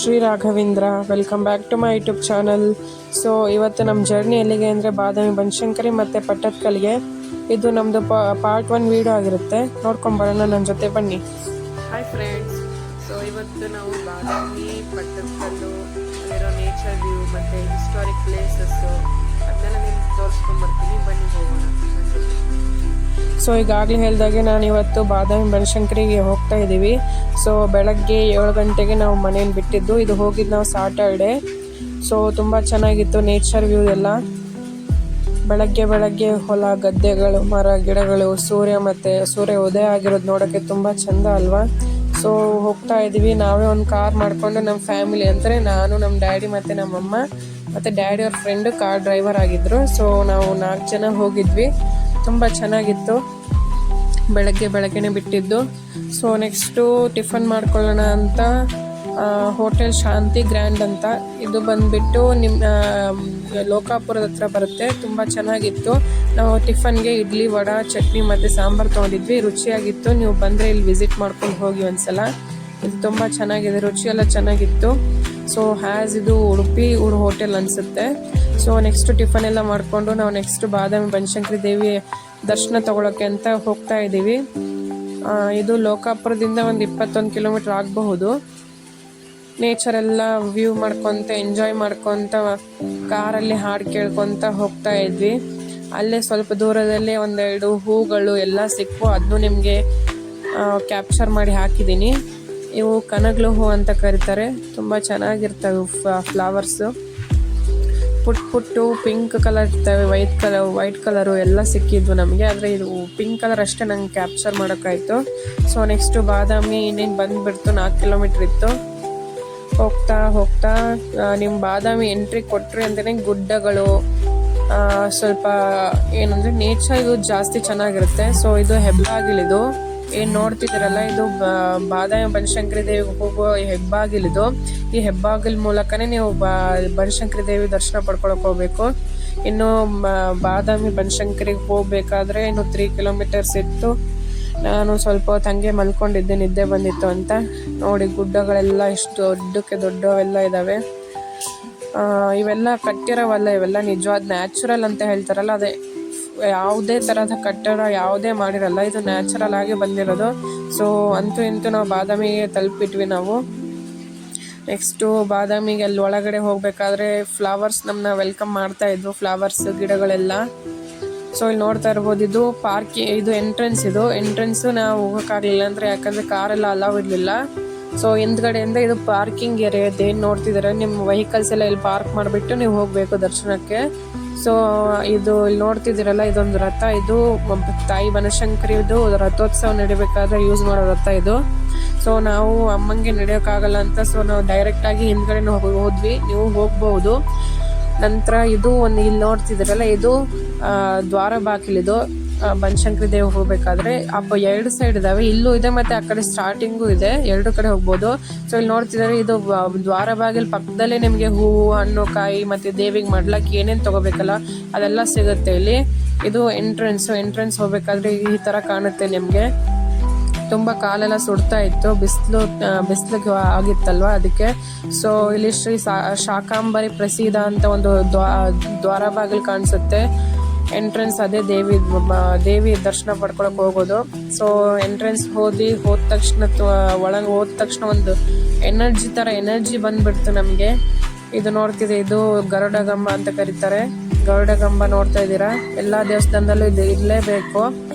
Shri Raghavendra. Welcome back to my YouTube channel. So ಇವತ್ತು ನಮ್ಮ journey ಎಲ್ಲಿಗೆ ಅಂದರೆ ಬಾದಾಮಿ ಬನಶಂಕರಿ ಮತ್ತು ಪಟ್ಟದಕಲ್ಲಿಗೆ. ಇದು ನಮ್ಮದು ಪಾರ್ಟ್ 1 ವೀಡಿಯೋ ಆಗಿರುತ್ತೆ, ನೋಡ್ಕೊಂಬರೋಣ, ನನ್ನ ಜೊತೆ ಬನ್ನಿ. ಹಾಯ್ ಫ್ರೆಂಡ್ಸ್, ಸೊ ಇವತ್ತು ನಾವು ಬಾದಾಮಿ ಪಟ್ಟದಕಲ್ಲು ಅಲ್ಲಿರೋ ನೇಚರ್ ವ್ಯೂ ಮತ್ತು ಹಿಸ್ಟಾರಿಕ್ ಪ್ಲೇಸಸ್ಸು ಅದನ್ನೆಲ್ಲ ನಿಮ್ಗೆ ತೋರಿಸ್ಕೊಂಬರ್ತೀನಿ, ಬನ್ನಿ ಹೋಗೋಣ. ಸೊ ಈಗಾಗಲೇ ಹೇಳಿದಾಗೆ ನಾನು ಇವತ್ತು ಬಾದಾಮಿ ಬನಶಂಕರಿಗೆ ಹೋಗ್ತಾ ಇದ್ದೀವಿ. ಸೊ ಬೆಳಗ್ಗೆ 7 ಗಂಟೆಗೆ ನಾವು ಮನೇಲಿ ಬಿಟ್ಟಿದ್ದು. ಇದು ಹೋಗಿದ್ದು ನಾವು ಸಾಟರ್ಡೆ. ಸೊ ತುಂಬ ಚೆನ್ನಾಗಿತ್ತು ನೇಚರ್ ವ್ಯೂ ಎಲ್ಲ. ಬೆಳಗ್ಗೆ ಹೊಲ, ಗದ್ದೆಗಳು, ಮರ, ಗಿಡಗಳು, ಸೂರ್ಯ ಮತ್ತು ಸೂರ್ಯ ಉದಯ ಆಗಿರೋದು ನೋಡೋಕ್ಕೆ ತುಂಬ ಚೆಂದ ಅಲ್ವಾ. ಸೊ ಹೋಗ್ತಾ ಇದ್ದೀವಿ. ನಾವೇ ಒಂದು ಕಾರ್ ಮಾಡಿಕೊಂಡು ನಮ್ಮ ಫ್ಯಾಮಿಲಿ ಅಂದರೆ ನಾನು, ನಮ್ಮ ಡ್ಯಾಡಿ ಮತ್ತು ನಮ್ಮಮ್ಮ ಮತ್ತು ಡ್ಯಾಡಿ ಅವ್ರ ಫ್ರೆಂಡು ಕಾರ್ ಡ್ರೈವರ್ ಆಗಿದ್ದರು. ಸೊ ನಾವು 4 ಜನ ಹೋಗಿದ್ವಿ. ತುಂಬ ಚೆನ್ನಾಗಿತ್ತು. ಬೆಳಗ್ಗೆನೇ ಬಿಟ್ಟಿದ್ದು. ಸೊ ನೆಕ್ಸ್ಟು ಟಿಫನ್ ಮಾಡ್ಕೊಳ್ಳೋಣ ಅಂತ ಹೋಟೆಲ್ ಶಾಂತಿ ಗ್ರ್ಯಾಂಡ್ ಅಂತ, ಇದು ಬಂದುಬಿಟ್ಟು ನಿಮ್ಮ ಲೋಕಾಪುರದ ಹತ್ರ ಬರುತ್ತೆ. ತುಂಬ ಚೆನ್ನಾಗಿತ್ತು. ನಾವು ಟಿಫನ್ಗೆ ಇಡ್ಲಿ, ವಡೆ, ಚಟ್ನಿ ಮತ್ತು ಸಾಂಬಾರು ತೊಗೊಂಡಿದ್ವಿ. ರುಚಿಯಾಗಿತ್ತು. ನೀವು ಬಂದರೆ ಇಲ್ಲಿ ವಿಸಿಟ್ ಮಾಡ್ಕೊಂಡು ಹೋಗಿ ಒಂದ್ಸಲ. ಇದು ತುಂಬ ಚೆನ್ನಾಗಿದೆ, ರುಚಿಯೆಲ್ಲ ಚೆನ್ನಾಗಿತ್ತು. ಸೊ ಇದು ಉಡುಪಿ ಹೋಟೆಲ್ ಅನಿಸುತ್ತೆ. ಸೊ ನೆಕ್ಸ್ಟ್ ಟಿಫನ್ ಎಲ್ಲ ಮಾಡಿಕೊಂಡು ನಾವು ನೆಕ್ಸ್ಟ್ ಬಾದಾಮಿ ಬನಶಂಕರಿ ದೇವಿ ದರ್ಶನ ತಗೊಳ್ಳೋಕ್ಕೆ ಅಂತ ಹೋಗ್ತಾ ಇದ್ದೀವಿ. ಇದು ಲೋಕಾಪುರದಿಂದ ಒಂದು 21 ಕಿಲೋಮೀಟ್ರ್ ಆಗಬಹುದು. ನೇಚರ್ ಎಲ್ಲ ವ್ಯೂ ಮಾಡ್ಕೊತ, ಎಂಜಾಯ್ ಮಾಡ್ಕೊತ, ಕಾರಲ್ಲಿ ಹಾಡು ಕೇಳ್ಕೊತ ಹೋಗ್ತಾ ಇದ್ವಿ. ಅಲ್ಲೇ ಸ್ವಲ್ಪ ದೂರದಲ್ಲೇ 1-2 ಹೂಗಳು ಎಲ್ಲ ಸಿಕ್ಕು. ಅದನ್ನು ನಿಮಗೆ ಕ್ಯಾಪ್ಚರ್ ಮಾಡಿ ಹಾಕಿದ್ದೀನಿ. ಇವು ಕನಗ್ಲು ಹೂ ಅಂತ ಕರೀತಾರೆ. ತುಂಬ ಚೆನ್ನಾಗಿರ್ತವೆ ಫ್ಲವರ್ಸು. ಪುಟ್ಟು ಪಿಂಕ್ ಕಲರ್ ಇರ್ತವೆ, ವೈಟ್ ಕಲರು ಎಲ್ಲ ಸಿಕ್ಕಿದ್ವು ನಮಗೆ. ಆದರೆ ಇದು ಪಿಂಕ್ ಕಲರ್ ಅಷ್ಟೇ ನಂಗೆ ಕ್ಯಾಪ್ಚರ್ ಮಾಡೋಕ್ಕಾಯಿತು. ಸೊ ನೆಕ್ಸ್ಟು ಬಾದಾಮಿ ಇನ್ನೇನು ಬಂದುಬಿಡ್ತು. 4 ಕಿಲೋಮೀಟ್ರ್ ಇತ್ತು. ಹೋಗ್ತಾ ನಿಮ್ಮ ಬಾದಾಮಿ ಎಂಟ್ರಿ ಕೊಟ್ಟರೆ ಅಂತಲೇ ಗುಡ್ಡಗಳು, ಸ್ವಲ್ಪ ಏನಂದರೆ ನೇಚರ್ ಇದು ಜಾಸ್ತಿ ಚೆನ್ನಾಗಿರುತ್ತೆ. ಸೊ ಇದು ಹೆಬ್ಬಾಗಿಲಿದು ಏನು ನೋಡ್ತಿದ್ದೀರಲ್ಲ, ಇದು ಬಾದಾಮಿ ಬನಶಂಕರಿ ದೇವಿಗೆ ಹೋಗೋ ಹೆಬ್ಬಾಗಿಲಿದು. ಈ ಹೆಬ್ಬಾಗಿಲ ಮೂಲಕನೇ ನೀವು ಬನಶಂಕರಿ ದೇವಿ ದರ್ಶನ ಪಡ್ಕೊಳಕ್ಕೆ ಹೋಗ್ಬೇಕು. ಇನ್ನು ಬಾದಾಮಿ ಬನಶಂಕರಿಗೆ ಹೋಗ್ಬೇಕಾದ್ರೆ ಇನ್ನು 3 ಕಿಲೋಮೀಟರ್ಸ್ ಇತ್ತು. ನಾನು ಸ್ವಲ್ಪ ಹೊತ್ತು ಹಂಗೆ ಮಲ್ಕೊಂಡಿದ್ದೆ, ನಿದ್ದೆ ಬಂದಿತ್ತು ಅಂತ. ನೋಡಿ ಗುಡ್ಡಗಳೆಲ್ಲ ಎಷ್ಟು ದೊಡ್ಡವೆಲ್ಲ ಇದ್ದಾವೆ. ಇವೆಲ್ಲ ಕಟ್ಟಿರೋವಲ್ಲ, ಇವೆಲ್ಲ ನಿಜವಾದ ನ್ಯಾಚುರಲ್ ಅಂತ ಹೇಳ್ತಾರಲ್ಲ, ಅದೇ ಯಾವುದೇ ಥರದ ಕಟ್ಟಡ ಯಾವುದೇ ಮಾಡಿರಲ್ಲ, ಇದು ನ್ಯಾಚುರಲ್ ಆಗಿ ಬಂದಿರೋದು. ಸೊ ಅಂತೂ ನಾವು ಬಾದಾಮಿಗೆ ತಲುಪಿಟ್ವಿ ನಾವು. ನೆಕ್ಸ್ಟು ಬಾದಾಮಿಗೆ ಅಲ್ಲಿ ಒಳಗಡೆ ಹೋಗಬೇಕಾದ್ರೆ ಫ್ಲವರ್ಸ್ ನಮ್ಮನ್ನ ವೆಲ್ಕಮ್ ಮಾಡ್ತಾ ಇದ್ವು, ಫ್ಲವರ್ಸ್ ಗಿಡಗಳೆಲ್ಲ. ಸೊ ಇಲ್ಲಿ ನೋಡ್ತಾ ಇರ್ಬೋದು, ಇದು ಇದು ಎಂಟ್ರೆನ್ಸು ನಾವು ಹೋಗೋಕ್ಕಾಗಲಿಲ್ಲ ಅಂದರೆ, ಯಾಕಂದರೆ ಕಾರೆಲ್ಲ ಅಲೌ ಇರಲಿಲ್ಲ. ಸೊ ಹಿಂದ್ಗಡೆಯಿಂದ ಇದು ಪಾರ್ಕಿಂಗ್ ಏರಿಯಾ ಇದೆ. ಏನು ನೋಡ್ತಿದ್ದಾರೆ, ನಿಮ್ಮ ವೆಹಿಕಲ್ಸ್ ಎಲ್ಲ ಇಲ್ಲಿ ಪಾರ್ಕ್ ಮಾಡಿಬಿಟ್ಟು ನೀವು ಹೋಗಬೇಕು ದರ್ಶನಕ್ಕೆ. ಸೊ ಇದು ಇಲ್ಲಿ ನೋಡ್ತಿದ್ದೀರಲ್ಲ, ಇದೊಂದು ರಥ. ಇದು ತಾಯಿ ಬನಶಂಕರಿದು ರಥೋತ್ಸವ ನಡಿಬೇಕಾದ್ರೆ ಯೂಸ್ ಮಾಡೋ ರಥ ಇದು. ಸೊ ನಾವು ಅಮ್ಮಂಗೆ ನಡೆಯೋಕ್ಕಾಗಲ್ಲ ಅಂತ ಸೊ ನಾವು ಡೈರೆಕ್ಟಾಗಿ ಹಿಂದ್ಗಡೆ ಹೋದ್ವಿ. ನೀವು ಹೋಗ್ಬೋದು. ನಂತರ ಇದು ಇಲ್ಲಿ ನೋಡ್ತಿದ್ದೀರಲ್ಲ, ಇದು ದ್ವಾರ ಬಾಗಿಲಿದು. ಬನಶಂಕರಿ ದೇವಿ ಹೋಗ್ಬೇಕಾದ್ರೆ 2 ಸೈಡ್ ಇದಾವೆ. ಇಲ್ಲೂ ಇದೆ ಮತ್ತು ಆ ಕಡೆ ಸ್ಟಾರ್ಟಿಂಗು ಇದೆ. 2 ಕಡೆ ಹೋಗ್ಬೋದು. ಸೊ ಇಲ್ಲಿ ನೋಡ್ತಿದ್ದಾರೆ, ಇದು ದ್ವಾರ ಬಾಗಿಲು ಪಕ್ಕದಲ್ಲೇ ನಿಮಗೆ ಹೂವು, ಹಣ್ಣು, ಕಾಯಿ ಮತ್ತು ದೇವಿಗೆ ಮಾಡ್ಲಕ್ಕೆ ಏನೇನು ತೊಗೋಬೇಕಲ್ಲ ಅದೆಲ್ಲ ಸಿಗುತ್ತೆ ಇಲ್ಲಿ. ಇದು ಎಂಟ್ರೆನ್ಸ್ ಹೋಗ್ಬೇಕಾದ್ರೆ ಈ ಥರ ಕಾಣುತ್ತೆ ನಿಮಗೆ. ತುಂಬ ಕಾಲೆಲ್ಲ ಸುಡ್ತಾ ಇತ್ತು, ಬಿಸಿಲಿಗೆ ಆಗಿತ್ತಲ್ವ, ಅದಕ್ಕೆ. ಸೊ ಇಲ್ಲಿ ಶ್ರೀ ಶಾಕಾಂಬರಿ ಪ್ರಸೀದ ಅಂತ ಒಂದು ದ್ವಾರ ಬಾಗಿಲು ಕಾಣಿಸುತ್ತೆ. ಎಂಟ್ರೆನ್ಸ್ ಅದೇ ದೇವಿ ದರ್ಶನ ಪಡ್ಕೊಳಕ್ಕೆ ಹೋಗೋದು. ಸೊ ಎಂಟ್ರೆನ್ಸ್ ಹೋದ ತಕ್ಷಣ ಒಂದು ಎನರ್ಜಿ ಬಂದ್ಬಿಡ್ತು ನಮಗೆ. ಇದು ನೋಡ್ತಿದೆ, ಇದು ಗರುಡಗಂಬ ಅಂತ ಕರೀತಾರೆ. ಗರುಡಗಂಬ ನೋಡ್ತಾ ಇದ್ದೀರಾ. ಎಲ್ಲ ದೇವಸ್ಥಾನದಲ್ಲೂ ಇರಲೇಬೇಕು.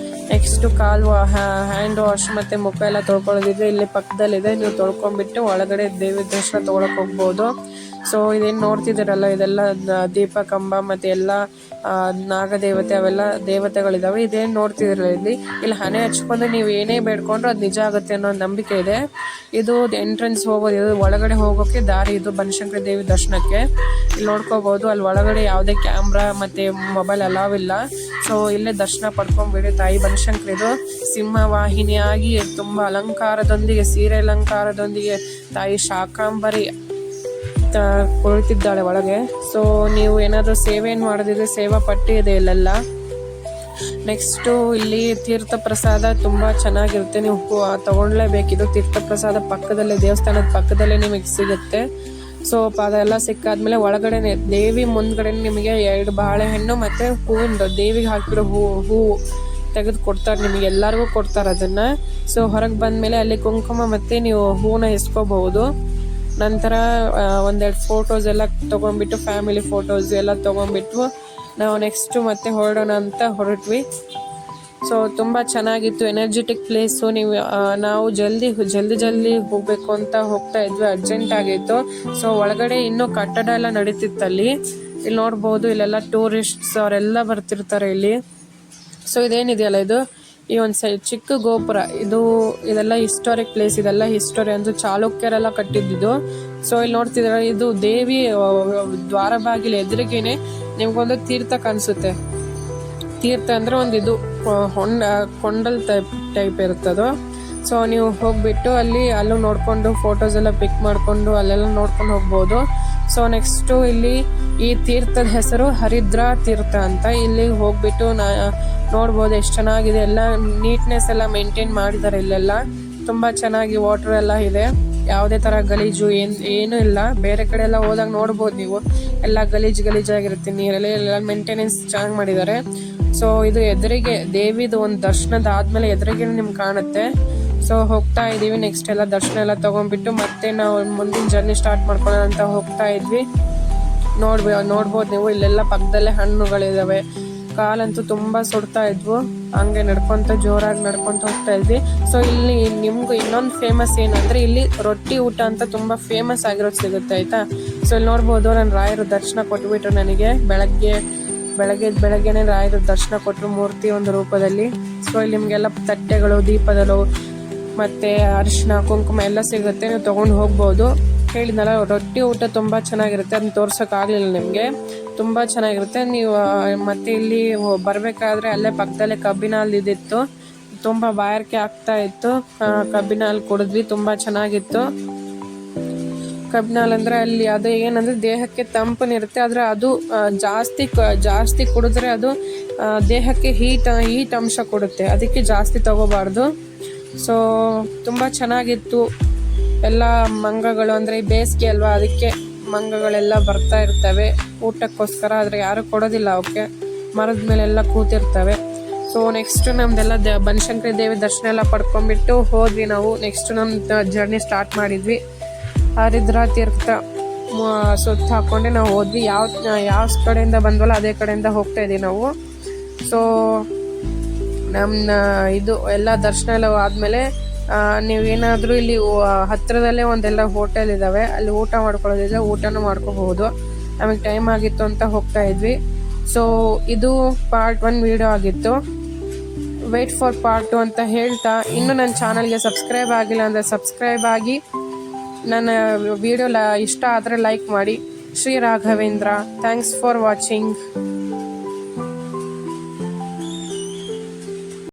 ನೆಕ್ಸ್ಟು ಹ್ಯಾಂಡ್ ವಾಶ್ ಮತ್ತು ಮುಖ ಎಲ್ಲ ತೊಳ್ಕೊಳ್ಳೋದಿದ್ರೆ ಇಲ್ಲಿ ಪಕ್ಕದಲ್ಲಿದೆ. ನೀವು ತೊಳ್ಕೊಂಡ್ಬಿಟ್ಟು ಒಳಗಡೆ ದೇವಿ ದರ್ಶನ ತೊಗೊಳಕ್ಕೆ ಹೋಗ್ಬೋದು. ಸೊ ಇದೇನು ನೋಡ್ತಿದ್ದೀರಲ್ಲ, ಇದೆಲ್ಲ ದೀಪಕಂಬ ಮತ್ತು ಎಲ್ಲ ನಾಗದೇವತೆ, ಅವೆಲ್ಲ ದೇವತೆಗಳಿದ್ದಾವೆ. ಇದೇನು ನೋಡ್ತಿದ್ದೀರಲ್ಲ, ಇಲ್ಲಿ ಹಣೆ ಹಚ್ಕೊಂಡು ನೀವು ಏನೇ ಬೇಡ್ಕೊಂಡ್ರು ಅದು ನಿಜ ಆಗುತ್ತೆ ಅನ್ನೋ ನಂಬಿಕೆ ಇದೆ. ಇದು ಎಂಟ್ರೆನ್ಸ್ ಹೋಗೋದು. ಇದು ಒಳಗಡೆ ಹೋಗೋಕ್ಕೆ ದಾರಿ. ಇದು ಬನಶಂಕರಿ ದೇವಿ ದರ್ಶನಕ್ಕೆ ಇಲ್ಲಿ ನೋಡ್ಕೋಬೋದು. ಅಲ್ಲಿ ಒಳಗಡೆ ಯಾವುದೇ ಕ್ಯಾಮ್ರಾ ಮತ್ತು ಮೊಬೈಲ್ ಅಲಾವ್ ಇಲ್ಲ. ಸೊ ಇಲ್ಲೇ ದರ್ಶನ ಪಡ್ಕೊಂಡ್ಬಿಡಿ. ತಾಯಿ ಬನಶಂಕರಿದು ಸಿಂಹವಾಹಿನಿಯಾಗಿ ತುಂಬ ಅಲಂಕಾರದೊಂದಿಗೆ, ಸೀರೆ ಅಲಂಕಾರದೊಂದಿಗೆ ತಾಯಿ ಶಾಕಾಂಬರಿ ಕುಳಿತಿದ್ದಾಳೆ ಒಳಗೆ. ಸೊ ನೀವು ಏನಾದರೂ ಸೇವೆಯನ್ನು ಮಾಡೋದಿದ್ರೆ ಸೇವಾ ಪಟ್ಟಿ ಇದೆ ಇಲ್ಲೆಲ್ಲ. ನೆಕ್ಸ್ಟು ಇಲ್ಲಿ ತೀರ್ಥ ಪ್ರಸಾದ ತುಂಬ ಚೆನ್ನಾಗಿರುತ್ತೆ, ನೀವು ತಗೊಳ್ಲೇಬೇಕಿದು. ತೀರ್ಥ ಪ್ರಸಾದ ಪಕ್ಕದಲ್ಲೇ, ದೇವಸ್ಥಾನದ ಪಕ್ಕದಲ್ಲೇ ನಿಮಗೆ ಸಿಗುತ್ತೆ. ಸೊ ಅದೆಲ್ಲ ಸಿಕ್ಕಾದ್ಮೇಲೆ ಒಳಗಡೆನೆ ದೇವಿ ಮುಂದ್ಗಡೆ ನಿಮಗೆ 2 ಬಾಳೆಹಣ್ಣು ಮತ್ತು ಹೂವಿಂದು ದೇವಿಗೆ ಹಾಕಿರೋ ಹೂವು ತೆಗೆದು ಕೊಡ್ತಾರೆ, ನಿಮಗೆ ಎಲ್ಲರಿಗೂ ಕೊಡ್ತಾರೆ ಅದನ್ನು. ಸೊ ಹೊರಗೆ ಬಂದಮೇಲೆ ಅಲ್ಲಿ ಕುಂಕುಮ ಮತ್ತು ನೀವು ಹೂವನ್ನ ಇಸ್ಕೋಬಹುದು. ನಂತರ 1-2 ಫೋಟೋಸ್ ಎಲ್ಲ ತೊಗೊಂಡ್ಬಿಟ್ಟು, ಫ್ಯಾಮಿಲಿ ಫೋಟೋಸ್ ಎಲ್ಲ ತೊಗೊಂಡ್ಬಿಟ್ಟು ನಾವು ನೆಕ್ಸ್ಟು ಮತ್ತೆ ಹೊರಡೋಣ ಅಂತ ಹೊರಟ್ವಿ. ಸೊ ತುಂಬ ಚೆನ್ನಾಗಿತ್ತು, ಎನರ್ಜೆಟಿಕ್ ಪ್ಲೇಸು. ನಾವು ಜಲ್ದಿ ಹೋಗಬೇಕು ಅಂತ ಹೋಗ್ತಾ ಇದ್ವಿ, ಅರ್ಜೆಂಟ್ ಆಗಿತ್ತು. ಸೊ ಒಳಗಡೆ ಇನ್ನೂ ಕಟ್ಟಡ ಎಲ್ಲ ನಡೀತಿತ್ತಲ್ಲಿ. ಇಲ್ಲಿ ನೋಡ್ಬೋದು, ಇಲ್ಲೆಲ್ಲ ಟೂರಿಸ್ಟ್ಸ್ ಅವರೆಲ್ಲ ಬರ್ತಿರ್ತಾರೆ ಇಲ್ಲಿ. ಸೊ ಇದೇನಿದೆಯಲ್ಲ, ಇದು ಈ ಒಂದು ಚಿಕ್ಕ ಗೋಪುರ, ಇದೆಲ್ಲ ಹಿಸ್ಟಾರಿಕ್ ಪ್ಲೇಸ್. ಇದೆಲ್ಲ ಹಿಸ್ಟೋರಿ ಅಂದ್ರೆ ಚಾಲುಕ್ಯರೆಲ್ಲ ಕಟ್ಟಿದ್ದು. ಸೊ ಇಲ್ಲಿ ನೋಡ್ತಿದ್ರೆ, ಇದು ದೇವಿ ದ್ವಾರ ಬಾಗಿಲು ಎದುರಿಗೇನೆ ನಿಮ್ಗೊಂದು ತೀರ್ಥ ಕಾಣಿಸುತ್ತೆ. ತೀರ್ಥ ಅಂದ್ರೆ ಒಂದು ಕೊಂಡಲ್ ಟೈಪ್ ಇರುತ್ತದು. ಸೊ ನೀವು ಹೋಗ್ಬಿಟ್ಟು ಅಲ್ಲೂ ನೋಡ್ಕೊಂಡು ಫೋಟೋಸ್ ಎಲ್ಲ ಪಿಕ್ ಮಾಡ್ಕೊಂಡು ಅಲ್ಲೆಲ್ಲ ನೋಡ್ಕೊಂಡು ಹೋಗ್ಬೋದು. ಸೊ ನೆಕ್ಸ್ಟು ಇಲ್ಲಿ ಈ ತೀರ್ಥದ ಹೆಸರು ಹರಿದ್ರಾ ತೀರ್ಥ ಅಂತ. ಇಲ್ಲಿ ಹೋಗ್ಬಿಟ್ಟು ನೋಡ್ಬೋದು ಎಷ್ಟು ಚೆನ್ನಾಗಿದೆ, ಎಲ್ಲ ನೀಟ್ನೆಸ್ ಎಲ್ಲ ಮೇಂಟೈನ್ ಮಾಡಿದ್ದಾರೆ. ಇಲ್ಲೆಲ್ಲ ತುಂಬ ಚೆನ್ನಾಗಿ ವಾಟರ್ ಎಲ್ಲ ಇದೆ, ಯಾವುದೇ ಥರ ಗಲೀಜು ಏನೂ ಇಲ್ಲ. ಬೇರೆ ಕಡೆ ಎಲ್ಲ ಹೋದಾಗ ನೋಡ್ಬೋದು ನೀವು, ಎಲ್ಲ ಗಲೀಜಾಗಿರುತ್ತೆ ನೀರಲ್ಲಿ. ಎಲ್ಲ ಮೇಂಟೆನೆನ್ಸ್ ಚೆನ್ನಾಗಿ ಮಾಡಿದ್ದಾರೆ. ಸೊ ಇದು ಎದುರಿಗೆ ದೇವಿದು ಒಂದು ದರ್ಶನದ ಆದಮೇಲೆ ಎದುರಿಗೆ ನಿಮ್ಗೆ ಕಾಣುತ್ತೆ. ಸೊ ಹೋಗ್ತಾ ಇದ್ದೀವಿ, ನೆಕ್ಸ್ಟ್ ಎಲ್ಲ ದರ್ಶನ ಎಲ್ಲ ತೊಗೊಂಡ್ಬಿಟ್ಟು ಮತ್ತೆ ನಾವು ಮುಂದಿನ ಜರ್ನಿ ಸ್ಟಾರ್ಟ್ ಮಾಡ್ಕೊಳ್ಳೋಣ ಅಂತ ಹೋಗ್ತಾ ಇದ್ವಿ. ನೋಡ್ಬೋದು ನೀವು, ಇಲ್ಲೆಲ್ಲ ಪಕ್ಕದಲ್ಲೇ ಹಣ್ಣುಗಳಿದಾವೆ. ಕಾಲಂತೂ ತುಂಬ ಸುಡ್ತಾ ಇದ್ವು, ಹಂಗೆ ಜೋರಾಗಿ ನಡ್ಕೊಂತ ಹೋಗ್ತಾ ಇದ್ವಿ. ಸೊ ಇಲ್ಲಿ ನಿಮ್ಗೂ ಇನ್ನೊಂದು ಫೇಮಸ್ ಏನಂದ್ರೆ, ಇಲ್ಲಿ ರೊಟ್ಟಿ ಊಟ ಅಂತ ತುಂಬ ಫೇಮಸ್ ಆಗಿರೋದು ಸಿಗುತ್ತೆ, ಆಯ್ತಾ. ಸೊ ಇಲ್ಲಿ ನೋಡ್ಬೋದು, ನಾನು ರಾಯರು ದರ್ಶನ ಕೊಟ್ಬಿಟ್ರು ನನಗೆ. ಬೆಳಗ್ಗೆನೆ ರಾಯರು ದರ್ಶನ ಕೊಟ್ಟರು, ಮೂರ್ತಿ ಒಂದು ರೂಪದಲ್ಲಿ. ಸೊ ಇಲ್ಲಿ ನಿಮಗೆಲ್ಲ ತಟ್ಟೆಗಳು, ದೀಪದಳು ಮತ್ತೆ ಅರಿಶಿನ, ಕುಂಕುಮ ಎಲ್ಲ ಸಿಗುತ್ತೆ, ನೀವು ತೊಗೊಂಡು ಹೋಗ್ಬೋದು. ಹೇಳಿದ್ನಲ್ಲ, ರೊಟ್ಟಿ ಊಟ ತುಂಬ ಚೆನ್ನಾಗಿರುತ್ತೆ, ಅದನ್ನ ತೋರ್ಸೋಕ್ಕಾಗಲಿಲ್ಲ ನಿಮಗೆ. ತುಂಬ ಚೆನ್ನಾಗಿರುತ್ತೆ. ನೀವು ಮತ್ತೆ ಇಲ್ಲಿ ಬರಬೇಕಾದ್ರೆ ಅಲ್ಲೇ ಪಕ್ಕದಲ್ಲೇ ಕಬ್ಬಿನ ಹಾಲು ಇದ್ದಿತ್ತು, ತುಂಬ ಬಾಯಾರಿಕೆ ಆಗ್ತಾ ಇತ್ತು. ಕಬ್ಬಿನ ಹಾಲು ಕುಡಿದ್ವಿ, ತುಂಬ ಚೆನ್ನಾಗಿತ್ತು. ಕಬ್ಬಿನ ಹಾಲು ಅಂದರೆ ಅಲ್ಲಿ ಅದು ಏನಂದರೆ ದೇಹಕ್ಕೆ ತಂಪನಿರುತ್ತೆ, ಆದರೆ ಅದು ಜಾಸ್ತಿ ಕುಡಿದ್ರೆ ಅದು ದೇಹಕ್ಕೆ ಹೀಟ್ ಅಂಶ ಕೊಡುತ್ತೆ, ಅದಕ್ಕೆ ಜಾಸ್ತಿ ತಗೋಬಾರ್ದು. ಸೊ ತುಂಬ ಚೆನ್ನಾಗಿತ್ತು. ಎಲ್ಲ ಮಂಗಗಳು, ಅಂದರೆ ಬೇಸಿಗೆ ಅಲ್ವಾ, ಅದಕ್ಕೆ ಮಂಗಗಳೆಲ್ಲ ಬರ್ತಾ ಇರ್ತವೆ ಊಟಕ್ಕೋಸ್ಕರ, ಆದರೆ ಯಾರು ಕೊಡೋದಿಲ್ಲ ಅವಕ್ಕೆ, ಮರದ ಮೇಲೆಲ್ಲ ಕೂತಿರ್ತವೆ. ಸೊ ನೆಕ್ಸ್ಟ್ ನಮ್ದೆಲ್ಲ ಬನಶಂಕರಿ ದೇವಿ ದರ್ಶನ ಎಲ್ಲ ಪಡ್ಕೊಂಡ್ಬಿಟ್ಟು ಹೋದ್ವಿ ನಾವು. ನೆಕ್ಸ್ಟ್ ನಮ್ಮ ಜರ್ನಿ ಸ್ಟಾರ್ಟ್ ಮಾಡಿದ್ವಿ. ಹರಿದ್ರಾ ತೀರ್ಥ ಸುತ್ತ ಹಾಕ್ಕೊಂಡೆ ನಾವು ಹೋದ್ವಿ. ಯಾವ ಕಡೆಯಿಂದ ಬಂದ್ವಲ್ಲ ಅದೇ ಕಡೆಯಿಂದ ಹೋಗ್ತಾ ಇದ್ದೀವಿ ನಾವು. ಸೊ ನಮ್ಮ ಇದು ಎಲ್ಲ ದರ್ಶನ ಎಲ್ಲ ಆದಮೇಲೆ ನೀವೇನಾದರೂ ಇಲ್ಲಿ ಹತ್ತಿರದಲ್ಲೇ ಒಂದೆಲ್ಲ ಹೋಟೆಲ್ ಇದ್ದಾವೆ, ಅಲ್ಲಿ ಊಟ ಮಾಡ್ಕೊಳ್ಳೋದಿದೆ, ಊಟನೂ ಮಾಡ್ಕೋಬಹುದು. ನಮಗೆ ಟೈಮ್ ಆಗಿತ್ತು ಅಂತ ಹೋಗ್ತಾ ಇದ್ವಿ. ಸೊ ಇದು ಪಾರ್ಟ್ 1 ವಿಡಿಯೋ ಆಗಿತ್ತು. ವೇಟ್ ಫಾರ್ ಪಾರ್ಟ್ 2 ಅಂತ ಹೇಳ್ತಾ, ಇನ್ನೂ ನನ್ನ ಚಾನಲ್ಗೆ ಸಬ್ಸ್ಕ್ರೈಬ್ ಆಗಿಲ್ಲ ಅಂದರೆ ಸಬ್ಸ್ಕ್ರೈಬ್ ಆಗಿ, ನನ್ನ ವಿಡಿಯೋ ಇಷ್ಟ ಆದರೆ ಲೈಕ್ ಮಾಡಿ. Shri Raghavendra. Thanks for watching.